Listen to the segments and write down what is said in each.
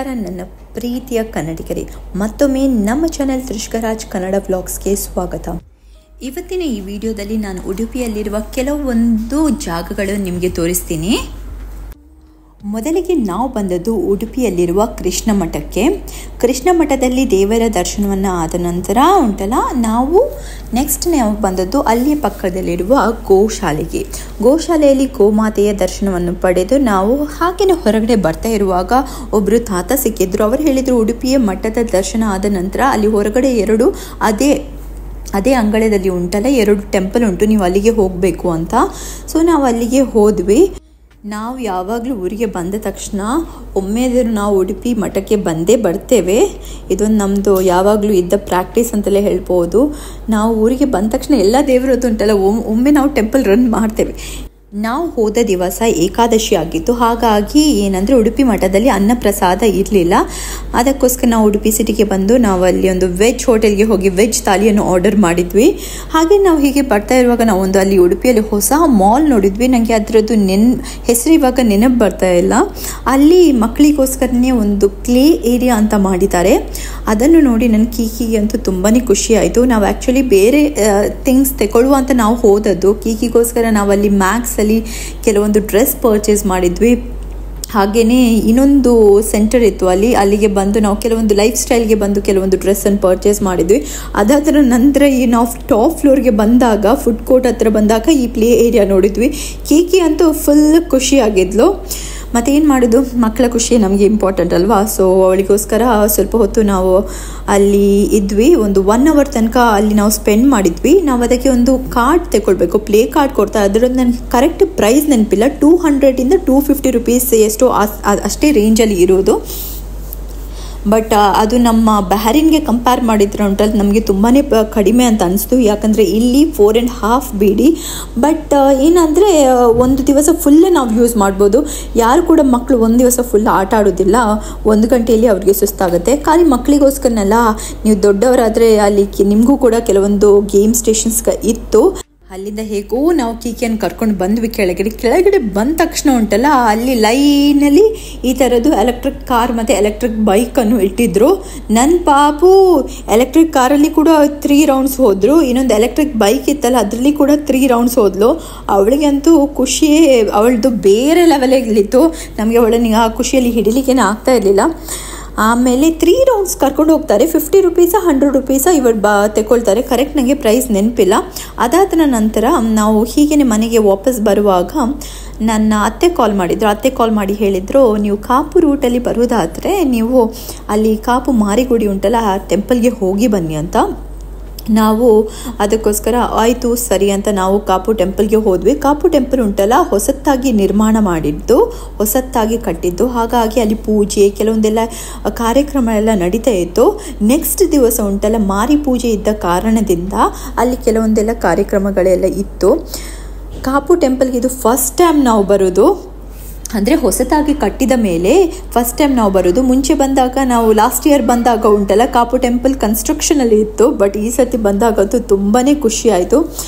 ನಮಸ್ಕಾರ ನನ್ನ ಪ್ರೀತಿಯ ಕನ್ನಡಿಗರೇ, ಮತ್ತೊಮ್ಮೆ ನಮ್ಮ ಚಾನೆಲ್ ತ್ರಿಷ್ಕರಾಜ್ ಕನ್ನಡ ವ್ಲಾಗ್ಸ್ಗೆ ಸ್ವಾಗತ. ಇವತ್ತಿನ ಈ ವಿಡಿಯೋದಲ್ಲಿ ನಾನು ಉಡುಪಿಯಲ್ಲಿರುವ ಕೆಲವೊಂದು ಜಾಗಗಳನ್ನು ನಿಮಗೆ ತೋರಿಸ್ತೀನಿ. ಮೊದಲಿಗೆ ನಾವು ಬಂದದ್ದು ಉಡುಪಿಯಲ್ಲಿರುವ ಕೃಷ್ಣ ಮಠಕ್ಕೆ. ಕೃಷ್ಣ ಮಠದಲ್ಲಿ ದೇವರ ದರ್ಶನವನ್ನು ಆದ ನಂತರ ನಾವು ನೆಕ್ಸ್ಟ್ ನಾವು ಬಂದದ್ದು ಅಲ್ಲಿ ಪಕ್ಕದಲ್ಲಿರುವ ಗೋಶಾಲೆಯಲ್ಲಿ ಗೋಮಾತೆಯ ದರ್ಶನವನ್ನು ಪಡೆದು ನಾವು ಹಾಗೆಯೇ ಹೊರಗಡೆ ಬರ್ತಾ ಇರುವಾಗ ಒಬ್ಬರು ತಾತ ಸಿಕ್ಕಿದ್ರು. ಅವರು ಹೇಳಿದರು, ಉಡುಪಿಯ ಮಠದ ದರ್ಶನ ಆದ ನಂತರ ಅಲ್ಲಿ ಹೊರಗಡೆ ಅದೇ ಅಂಗಳದಲ್ಲಿ ಎರಡು ಟೆಂಪಲ್ ಉಂಟು, ನೀವು ಅಲ್ಲಿಗೆ ಹೋಗಬೇಕು ಅಂತ. ಸೊ ನಾವು ಅಲ್ಲಿಗೆ ಹೋದ್ವಿ. ನಾವು ಯಾವಾಗಲೂ ಊರಿಗೆ ಬಂದ ತಕ್ಷಣ ಒಮ್ಮೆದರೂ ನಾವು ಉಡುಪಿ ಮಠಕ್ಕೆ ಬರ್ತೇವೆ. ಇದೊಂದು ನಮ್ಮದು ಯಾವಾಗಲೂ ಇದ್ದ ಪ್ರಾಕ್ಟೀಸ್ ಅಂತಲೇ ಹೇಳ್ಬೋದು. ನಾವು ಊರಿಗೆ ಬಂದ ತಕ್ಷಣ ಎಲ್ಲ ದೇವರದ್ದು ಒಮ್ಮೆ ನಾವು ಟೆಂಪಲ್ ರನ್ ಮಾಡ್ತೇವೆ. ನಾವು ಹೋದ ದಿವಸ ಏಕಾದಶಿ ಆಗಿತ್ತು. ಹಾಗಾಗಿ ಏನಂದರೆ ಉಡುಪಿ ಮಠದಲ್ಲಿ ಅನ್ನಪ್ರಸಾದ ಇರಲಿಲ್ಲ. ಅದಕ್ಕೋಸ್ಕರ ನಾವು ಉಡುಪಿ ಸಿಟಿಗೆ ಬಂದು ನಾವು ಅಲ್ಲಿ ಒಂದು ವೆಜ್ ಹೋಟೆಲ್ಗೆ ಹೋಗಿ ವೆಜ್ ಥಾಲಿಯನ್ನು ಆರ್ಡರ್ ಮಾಡಿದ್ವಿ. ಹಾಗೆ ನಾವು ಹೀಗೆ ಬರ್ತಾ ಇರುವಾಗ ನಾವು ಅಲ್ಲಿ ಉಡುಪಿಯಲ್ಲಿ ಹೊಸ ಮಾಲ್ ನೋಡಿದ್ವಿ. ನನಗೆ ಅದರದ್ದು ಹೆಸರು ಇವಾಗ ನೆನಪು ಬರ್ತಾ ಇಲ್ಲ. ಅಲ್ಲಿ ಮಕ್ಕಳಿಗೋಸ್ಕರನೇ ಒಂದು ಪ್ಲೇ ಏರಿಯಾ ಅಂತ ಮಾಡಿದ್ದಾರೆ. ಅದನ್ನು ನೋಡಿ ನನ್ನ ಕೀಕಿಗೆ ಅಂತೂ ತುಂಬಾ ಖುಷಿ ಆಯಿತು. ನಾವು ಆ್ಯಕ್ಚುಲಿ ಬೇರೆ ಥಿಂಗ್ಸ್ ತಗೊಳ್ಳುವ ಅಂತ ನಾವು ಹೋದದ್ದು. ಕೀಕಿಗೋಸ್ಕರ ನಾವು ಅಲ್ಲಿ ಮ್ಯಾಕ್ಸ್ ಕೆಲವೊಂದು ಡ್ರೆಸ್ ಪರ್ಚೇಸ್ ಮಾಡಿದ್ವಿ. ಹಾಗೆಯೇ ಇನ್ನೊಂದು ಸೆಂಟರ್ ಇತ್ತು, ಅಲ್ಲಿಗೆ ಬಂದು ನಾವು ಕೆಲವೊಂದು ಲೈಫ್ ಸ್ಟೈಲ್ಗೆ ಬಂದು ಕೆಲವೊಂದು ಡ್ರೆಸ್ಸನ್ನು ಪರ್ಚೇಸ್ ಮಾಡಿದ್ವಿ. ಅದಾದ ನಂತರ ನಾವು ಟಾಪ್ ಫ್ಲೋರ್ಗೆ ಬಂದಾಗ, ಫುಡ್ ಕೋರ್ಟ್ ಹತ್ರ ಬಂದಾಗ ಈ ಪ್ಲೇ ಏರಿಯಾ ನೋಡಿದ್ವಿ. ಕೀಕಿ ಅಂತೂ ಫುಲ್ ಖುಷಿಯಾಗಿದ್ಲು. ಮತ್ತೇನು ಮಾಡೋದು, ಮಕ್ಕಳ ಖುಷಿ ನಮಗೆ ಇಂಪಾರ್ಟೆಂಟ್ ಅಲ್ವಾ. ಸೊ ಅವಳಿಗೋಸ್ಕರ ಸ್ವಲ್ಪ ಹೊತ್ತು ನಾವು ಅಲ್ಲಿ ಇದ್ವಿ. ಒಂದು 1 hour ತನಕ ಅಲ್ಲಿ ನಾವು ಸ್ಪೆಂಡ್ ಮಾಡಿದ್ವಿ. ನಾವು ಅದಕ್ಕೆ ಒಂದು ಕಾರ್ಡ್ ತಗೊಳ್ಬೇಕು, ಪ್ಲೇ ಕಾರ್ಡ್ ಕೊಡ್ತಾರೆ. ಅದರದ್ದು ನನಗೆ ಕರೆಕ್ಟ್ ಪ್ರೈಸ್ ನೆನಪಿಲ್ಲ. 200 to 250 rupees ಎಷ್ಟೋ ಅಷ್ಟೇ ರೇಂಜಲ್ಲಿ ಇರೋದು. ಬಟ್ ಅದು ನಮ್ಮ ಬಹರಿನ್ಗೆ ಕಂಪೇರ್ ಮಾಡಿದ್ರೆ ನಮಗೆ ತುಂಬಾ ಕಡಿಮೆ ಅಂತ ಅನಿಸ್ತು. ಯಾಕಂದರೆ ಇಲ್ಲಿ 4.5 BD. ಬಟ್ ಏನಂದರೆ ಒಂದು ದಿವಸ ಫುಲ್ ನಾವು ಯೂಸ್ ಮಾಡ್ಬೋದು. ಯಾರು ಕೂಡ ಮಕ್ಕಳು ಒಂದು ದಿವಸ ಫುಲ್ ಆಟ ಆಡೋದಿಲ್ಲ. 1 ಗಂಟೆಯಲ್ಲಿ ಅವ್ರಿಗೆ ಸುಸ್ತಾಗುತ್ತೆ. ಖಾಲಿ ಮಕ್ಕಳಿಗೋಸ್ಕರನೆಲ್ಲ, ನೀವು ದೊಡ್ಡವರಾದರೆ ಅಲ್ಲಿ ನಿಮಗೂ ಕೂಡ ಕೆಲವೊಂದು ಗೇಮ್ ಸ್ಟೇಷನ್ಸ್ ಇತ್ತು. ಅಲ್ಲಿಂದ ಹೇಗೋ ನಾವು ಕೀಕಿಯನ್ನು ಕರ್ಕೊಂಡು ಬಂದ್ವಿ ಕೆಳಗಡೆ ಬಂದ ತಕ್ಷಣ ಅಲ್ಲಿ ಲೈನಲ್ಲಿ ಈ ಥರದ್ದು ಎಲೆಕ್ಟ್ರಿಕ್ ಕಾರ್ ಮತ್ತು ಎಲೆಕ್ಟ್ರಿಕ್ ಬೈಕನ್ನು ಇಟ್ಟಿದ್ರು. ನನ್ನ ಪಾಪು ಎಲೆಕ್ಟ್ರಿಕ್ ಕಾರಲ್ಲಿ ಕೂಡ 3 rounds ಹೋದರು. ಇನ್ನೊಂದು ಎಲೆಕ್ಟ್ರಿಕ್ ಬೈಕ್ ಇತ್ತಲ್ಲ, ಅದರಲ್ಲಿ ಕೂಡ 3 rounds ಹೋದ್ಲು. ಅವಳಿಗಂತೂ ಖುಷಿಯೇ ಅವಳದು ಬೇರೆ ಲೆವೆಲಿತ್ತು. ನಮಗೆ ಅವಳನ್ನ ಆ ಖುಷಿಯಲ್ಲಿ ಹಿಡಿಲಿಕ್ಕೇನೆ ಆಗ್ತಾ ಇರಲಿಲ್ಲ. ಆಮೇಲೆ 3 rounds ಕರ್ಕೊಂಡು ಹೋಗ್ತಾರೆ. 50 rupees 100 rupees ಇವರು ತಗೊಳ್ತಾರೆ. ಕರೆಕ್ಟ್ ನನಗೆ ಪ್ರೈಸ್ ನೆನಪಿಲ್ಲ. ಅದಾದ ನಂತರ ನಾವು ಹೀಗೇ ಮನೆಗೆ ವಾಪಸ್ ಬರುವಾಗ ನನ್ನ ಅತ್ತೆ ಕಾಲ್ ಮಾಡಿದ್ರು. ಅತ್ತೆ ಕಾಲ್ ಮಾಡಿ ಹೇಳಿದರು, ನೀವು ಕಾಪು ರೂಟಲ್ಲಿ ಬರೋದಾದರೆ ನೀವು ಅಲ್ಲಿ ಕಾಪು ಮಾರಿಗುಡಿ ಆ ಟೆಂಪಲ್ಗೆ ಹೋಗಿ ಬನ್ನಿ ಅಂತ. ನಾವು ಅದಕ್ಕೋಸ್ಕರ ಆಯಿತು ಸರಿ ಅಂತ ನಾವು ಕಾಪು ಟೆಂಪಲ್ಗೆ ಹೋದ್ವಿ. ಕಾಪು ಟೆಂಪಲ್ ಹೊಸತ್ತಾಗಿ ನಿರ್ಮಾಣ ಮಾಡಿದ್ದು, ಹೊಸತ್ತಾಗಿ ಕಟ್ಟಿದ್ದು. ಹಾಗಾಗಿ ಅಲ್ಲಿ ಪೂಜೆ ಕೆಲವೊಂದೆಲ್ಲ ಕಾರ್ಯಕ್ರಮ ಎಲ್ಲ ನಡೀತಾ ಇತ್ತು. ನೆಕ್ಸ್ಟ್ ದಿವಸ ಮಾರಿ ಪೂಜೆ ಇದ್ದ ಕಾರಣದಿಂದ ಅಲ್ಲಿ ಕೆಲವೊಂದೆಲ್ಲ ಕಾರ್ಯಕ್ರಮಗಳೆಲ್ಲ ಇತ್ತು. ಕಾಪು ಟೆಂಪಲ್ಗೆ ಇದು ಫಸ್ಟ್ ಟೈಮ್ ನಾವು ಬರೋದು. ಅಂದರೆ ಹೊಸತಾಗಿ ಕಟ್ಟಿದ ಮೇಲೆ ಫಸ್ಟ್ ಟೈಮ್ ನಾವು ಬರೋದು. ಮುಂಚೆ ಬಂದಾಗ ನಾವು ಲಾಸ್ಟ್ ಇಯರ್ ಬಂದಾಗ ಕಾಪು ಟೆಂಪಲ್ ಕನ್ಸ್ಟ್ರಕ್ಷನಲ್ಲಿ ಇತ್ತು. ಬಟ್ ಈ ಸತಿ ಬಂದಾಗಂತೂ ತುಂಬಾ ಖುಷಿ ಆಯಿತು.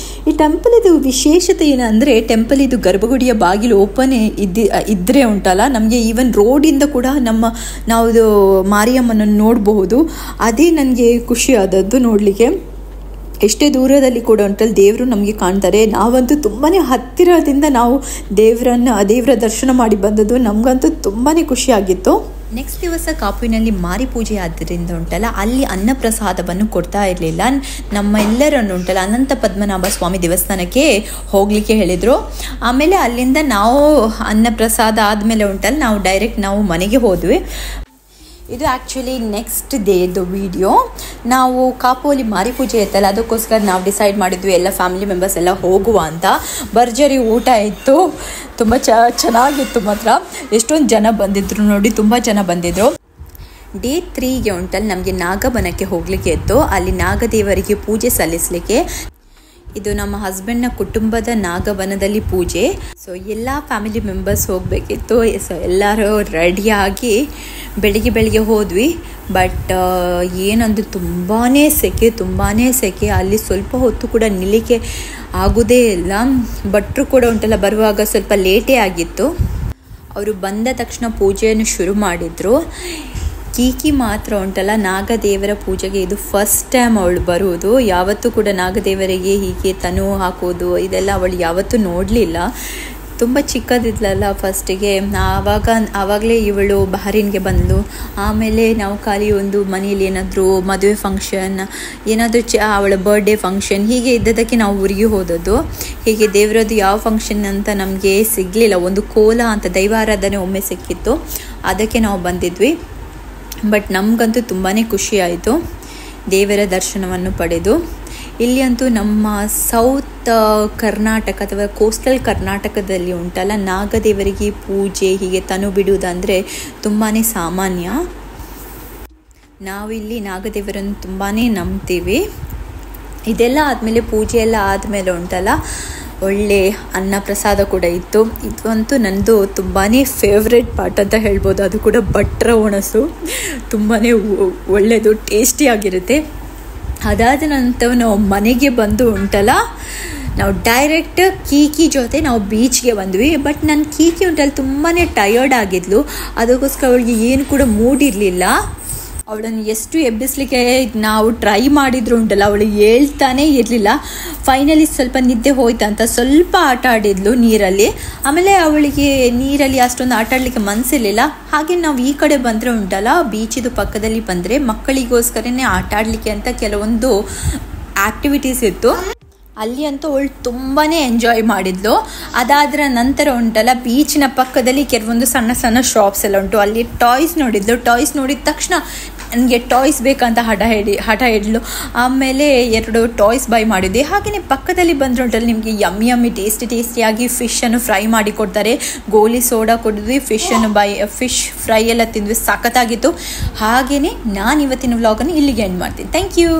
ಈ ಟೆಂಪಲ್ ಇದು ವಿಶೇಷತೆ ಏನಂದರೆ, ಟೆಂಪಲ್ ಇದು ಗರ್ಭಗುಡಿಯ ಬಾಗಿಲು ಓಪನ್ ಇದ್ದರೆ ನಮಗೆ ಈವನ್ ರೋಡಿಂದ ಕೂಡ ನಾವು ಮಾರಿಯಮ್ಮನನ್ನು ನೋಡಬಹುದು. ಅದೇ ನನಗೆ ಖುಷಿ ಆದದ್ದು ನೋಡಲಿಕ್ಕೆ. ಎಷ್ಟೇ ದೂರದಲ್ಲಿ ಕೂಡ ದೇವರು ನಮಗೆ ಕಾಣ್ತಾರೆ. ನಾವಂತೂ ತುಂಬಾ ಹತ್ತಿರದಿಂದ ನಾವು ದೇವರ ದರ್ಶನ ಮಾಡಿ ಬಂದದ್ದು. ನಮಗಂತೂ ತುಂಬಾ ಖುಷಿಯಾಗಿತ್ತು. ನೆಕ್ಸ್ಟ್ ದಿವಸ ಕಾಪುವಿನಲ್ಲಿ ಮಾರಿ ಪೂಜೆ ಆದ್ದರಿಂದ ಅಲ್ಲಿ ಅನ್ನಪ್ರಸಾದವನ್ನು ಕೊಡ್ತಾ ಇರಲಿಲ್ಲ. ನಮ್ಮೆಲ್ಲರನ್ನು ಅನಂತ ಪದ್ಮನಾಭ ಸ್ವಾಮಿ ದೇವಸ್ಥಾನಕ್ಕೆ ಹೋಗಲಿಕ್ಕೆ ಹೇಳಿದರು. ಆಮೇಲೆ ಅಲ್ಲಿಂದ ನಾವು ಅನ್ನಪ್ರಸಾದ ಆದಮೇಲೆ ನಾವು ಡೈರೆಕ್ಟ್ ನಾವು ಮನೆಗೆ ಹೋದ್ವಿ. ಇದು ಆ್ಯಕ್ಚುಲಿ ನೆಕ್ಸ್ಟ್ ಡೇದು ವಿಡಿಯೋ. ನಾವು ಕಾಪುವಲ್ಲಿ ಮಾರಿ ಪೂಜೆ ಇತ್ತಲ್ಲ, ಅದಕ್ಕೋಸ್ಕರ ನಾವು ಡಿಸೈಡ್ ಮಾಡಿದ್ವಿ ಎಲ್ಲ ಫ್ಯಾಮಿಲಿ ಮೆಂಬರ್ಸ್ ಎಲ್ಲ ಹೋಗುವ ಅಂತ. ಭರ್ಜರಿ ಊಟ ಇತ್ತು, ತುಂಬ ಚೆನ್ನಾಗಿತ್ತು. ಮಾತ್ರ ಎಷ್ಟೊಂದು ಜನ ಬಂದಿದ್ರು ನೋಡಿ, ತುಂಬ ಜನ ಬಂದಿದ್ರು. ಡೇ 3ಗೆ ನಮಗೆ ನಾಗಬನಕ್ಕೆ ಹೋಗಲಿಕ್ಕೆ ಇತ್ತು. ಅಲ್ಲಿ ನಾಗದೇವರಿಗೆ ಪೂಜೆ ಸಲ್ಲಿಸಲಿಕ್ಕೆ. ಇದು ನಮ್ಮ ಹಸ್ಬೆಂಡ್ನ ಕುಟುಂಬದ ನಾಗವನದಲ್ಲಿ ಪೂಜೆ. ಸೊ ಎಲ್ಲ ಫ್ಯಾಮಿಲಿ ಮೆಂಬರ್ಸ್ ಹೋಗಬೇಕಿತ್ತು. ಸೊ ಎಲ್ಲರೂ ರೆಡಿಯಾಗಿ ಬೆಳಿಗ್ಗೆ ಹೋದ್ವಿ. ಬಟ್ ಏನಂದ್ರೆ ತುಂಬಾ ಸೆಕೆ. ಅಲ್ಲಿ ಸ್ವಲ್ಪ ಹೊತ್ತು ಕೂಡ ನಿಲ್ಲಿಕ್ಕೆ ಆಗೋದೇ ಇಲ್ಲ. ಭಟ್ರು ಕೂಡ ಬರುವಾಗ ಸ್ವಲ್ಪ ಲೇಟೇ ಆಗಿತ್ತು. ಅವರು ಬಂದ ತಕ್ಷಣ ಪೂಜೆಯನ್ನು ಶುರು ಮಾಡಿದರು. ಕೀಕಿ ಮಾತ್ರ ಉಂಟಲ್ಲ, ನಾಗದೇವರ ಪೂಜೆಗೆ ಇದು ಫಸ್ಟ್ ಟೈಮ್ ಅವಳು ಬರುವುದು. ಯಾವತ್ತೂ ಕೂಡ ನಾಗದೇವರಿಗೆ ಹೀಗೆ ತನು ಹಾಕೋದು ಇದೆಲ್ಲ ಅವಳು ಯಾವತ್ತೂ ನೋಡಲಿಲ್ಲ. ತುಂಬ ಚಿಕ್ಕದಿದ್ಲಲ್ಲ ಫಸ್ಟಿಗೆ, ಆವಾಗಲೇ ಇವಳು ಬಹರೀನ್ಗೆ ಬಂದಳು. ಆಮೇಲೆ ನಾವು ಖಾಲಿ ಒಂದು ಮನೇಲಿ ಏನಾದರೂ ಮದುವೆ ಫಂಕ್ಷನ್, ಏನಾದರೂ ಅವಳ ಬರ್ಡೇ ಫಂಕ್ಷನ್ ಹೀಗೆ ಇದ್ದದಕ್ಕೆ ನಾವು ಊರಿಗೆ ಹೋದದ್ದು. ಹೀಗೆ ದೇವರದ್ದು ಯಾವ ಫಂಕ್ಷನ್ ಅಂತ ನಮಗೆ ಸಿಗಲಿಲ್ಲ. ಒಂದು ಕೋಲ ಅಂತ ದೈವಾರಾಧನೆ ಒಮ್ಮೆ ಸಿಕ್ಕಿತ್ತು, ಅದಕ್ಕೆ ನಾವು ಬಂದಿದ್ವಿ. ಬಟ್ ನಮಗಂತೂ ತುಂಬಾ ಖುಷಿ ಆಯಿತು ದೇವರ ದರ್ಶನವನ್ನು ಪಡೆದು. ಇಲ್ಲಿ ಅಂತೂ ನಮ್ಮ ಸೌತ್ ಕರ್ನಾಟಕ ಅಥವಾ ಕೋಸ್ಟಲ್ ಕರ್ನಾಟಕದಲ್ಲಿ ಉಂಟಲ್ಲ, ನಾಗದೇವರಿಗೆ ಪೂಜೆ ಹೀಗೆ ತನು ಬಿಡುವುದಂದರೆ ತುಂಬಾ ಸಾಮಾನ್ಯ. ನಾವಿಲ್ಲಿ ನಾಗದೇವರನ್ನು ತುಂಬಾ ನಂಬ್ತೀವಿ. ಇದೆಲ್ಲ ಆದಮೇಲೆ, ಪೂಜೆ ಎಲ್ಲ ಆದಮೇಲೆ ಉಂಟಲ್ಲ, ಒಳ್ಳೆ ಅನ್ನ ಪ್ರಸಾದ ಕೂಡ ಇತ್ತು. ಇದು ಅಂತೂ ನನ್ನದು ತುಂಬಾ ಫೇವ್ರೆಟ್ ಪಾರ್ಟ್ ಅಂತ ಹೇಳ್ಬೋದು. ಅದು ಕೂಡ ಭಟ್ರ ಹುಣಸು ತುಂಬಾ ಒಳ್ಳೆಯದು, ಟೇಸ್ಟಿಯಾಗಿರುತ್ತೆ. ಅದಾದ ನಂತರ ನಾವು ಮನೆಗೆ ಬಂದು ಉಂಟಲ್ಲ, ನಾವು ಡೈರೆಕ್ಟ್ ಕೀಕಿ ಜೊತೆ ನಾವು ಬೀಚ್ಗೆ ಬಂದ್ವಿ. ಬಟ್ ನನ್ನ ಕೀಕಿ ಉಂಟಲ್ಲ ತುಂಬಾ ಟಯರ್ಡ್ ಆಗಿದ್ಲು, ಅದಕ್ಕೋಸ್ಕರ ಅವಳಿಗೆ ಏನು ಕೂಡ ಮೂಡಿರಲಿಲ್ಲ. ಅವಳನ್ನು ಎಷ್ಟು ಎಬ್ಬಿಸ್ಲಿಕ್ಕೆ ನಾವು ಟ್ರೈ ಮಾಡಿದ್ರು ಉಂಟಲ್ಲ, ಅವಳು ಹೇಳ್ತಾನೇ ಇರಲಿಲ್ಲ. ಫೈನಲಿ ಸ್ವಲ್ಪ ನಿದ್ದೆ ಹೋಯ್ತಂತ ಸ್ವಲ್ಪ ಆಟ ಆಡಿದ್ಲು ನೀರಲ್ಲಿ. ಆಮೇಲೆ ಅವಳಿಗೆ ನೀರಲ್ಲಿ ಅಷ್ಟೊಂದು ಆಟ ಆಡಲಿಕ್ಕೆ ಮನಸ್ಸಿರಲಿಲ್ಲ. ಹಾಗೆ ನಾವು ಈ ಕಡೆ ಬಂದರೆ ಉಂಟಲ್ಲ, ಬೀಚಿದು ಪಕ್ಕದಲ್ಲಿ ಬಂದರೆ ಮಕ್ಕಳಿಗೋಸ್ಕರನೇ ಆಟ ಆಡಲಿಕ್ಕೆ ಅಂತ ಕೆಲವೊಂದು ಆ್ಯಕ್ಟಿವಿಟೀಸ್ ಇತ್ತು. ಅಲ್ಲಿ ಅಂತೂ ಅವಳು ತುಂಬಾ ಎಂಜಾಯ್ ಮಾಡಿದ್ಲು. ಅದಾದ್ರ ನಂತರ ಉಂಟಲ್ಲ, ಬೀಚಿನ ಪಕ್ಕದಲ್ಲಿ ಕೆಲವೊಂದು ಸಣ್ಣ ಸಣ್ಣ ಶಾಪ್ಸ್ ಎಲ್ಲ ಉಂಟು. ಅಲ್ಲಿ ಟಾಯ್ಸ್ ನೋಡಿದ್ಲು. ಟಾಯ್ಸ್ ನೋಡಿದ ತಕ್ಷಣ ನನಗೆ ಟಾಯ್ಸ್ ಬೇಕಂತ ಹಠ ಹಿಡ್ಲು. ಆಮೇಲೆ 2 ಟಾಯ್ಸ್ ಬೈ ಮಾಡಿದ್ದೆ. ಹಾಗೆಯೇ ಪಕ್ಕದಲ್ಲಿ ಬಂದರೆ ಉಂಟಲ್ಲ, ನಿಮಗೆ ಯಮ್ಮಿ ಟೇಸ್ಟಿಯಾಗಿ ಫಿಶನ್ನು ಫ್ರೈ ಮಾಡಿ ಕೊಡ್ತಾರೆ. ಗೋಲಿ ಸೋಡಾ ಕೊಡಿದ್ವಿ, ಫಿಶ್ ಫ್ರೈ ಎಲ್ಲ ತಿಂದ್ವಿ, ಸಖತ್ತಾಗಿತ್ತು. ಹಾಗೆಯೇ ನಾನು ಇವತ್ತಿನ ವ್ಲಾಗನ್ನು ಇಲ್ಲಿಗೆ ಎಂಡ್ ಮಾಡ್ತೀನಿ. Thank you.